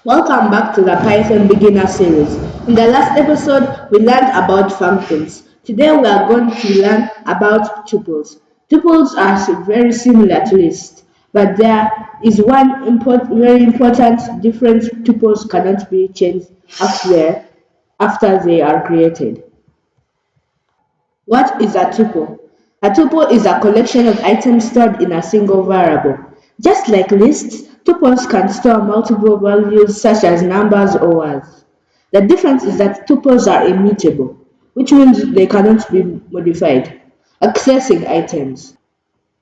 Welcome back to the Python beginner series. In the last episode, we learned about functions. Today we are going to learn about tuples. Tuples are very similar to lists, but there is one very important difference. Tuples cannot be changed after they are created. What is a tuple? A tuple is a collection of items stored in a single variable. Just like lists, tuples can store multiple values such as numbers or words. The difference is that tuples are immutable, which means they cannot be modified. Accessing items.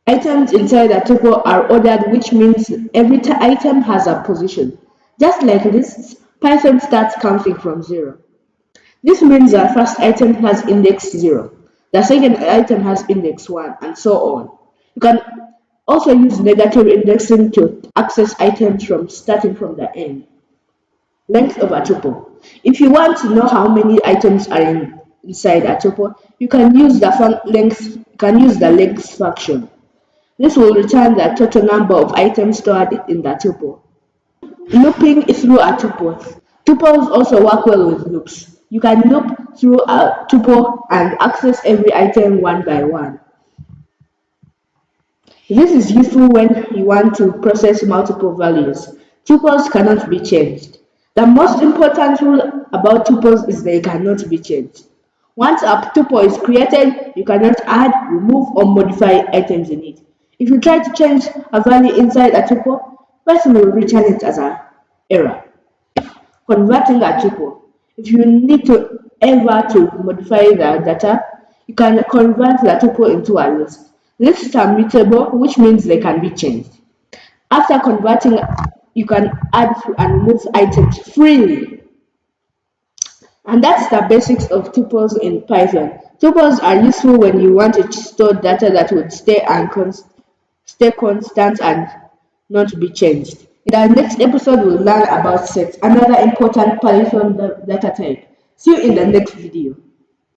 Items inside a tuple are ordered, which means every item has a position. Just like lists, Python starts counting from 0. This means the first item has index 0, the second item has index 1, and so on. You can also use negative indexing to access items from starting from the end. Length of a tuple. If you want to know how many items are inside a tuple, you can use the length function. This will return the total number of items stored in the tuple. Looping through a tuple. Tuples also work well with loops. You can loop through a tuple and access every item one by one. This is useful when you want to process multiple values. Tuples cannot be changed. The most important rule about tuples is they cannot be changed. Once a tuple is created, you cannot add, remove, or modify items in it. If you try to change a value inside a tuple, Python will return it as an error. Converting a tuple. If you need to modify the data, you can convert the tuple into a list. Lists are mutable, which means they can be changed. After converting, you can add and remove items freely. And that's the basics of tuples in Python. Tuples are useful when you want to store data that would stay constant and not be changed. In our next episode, we'll learn about sets, another important Python data type. See you in the next video.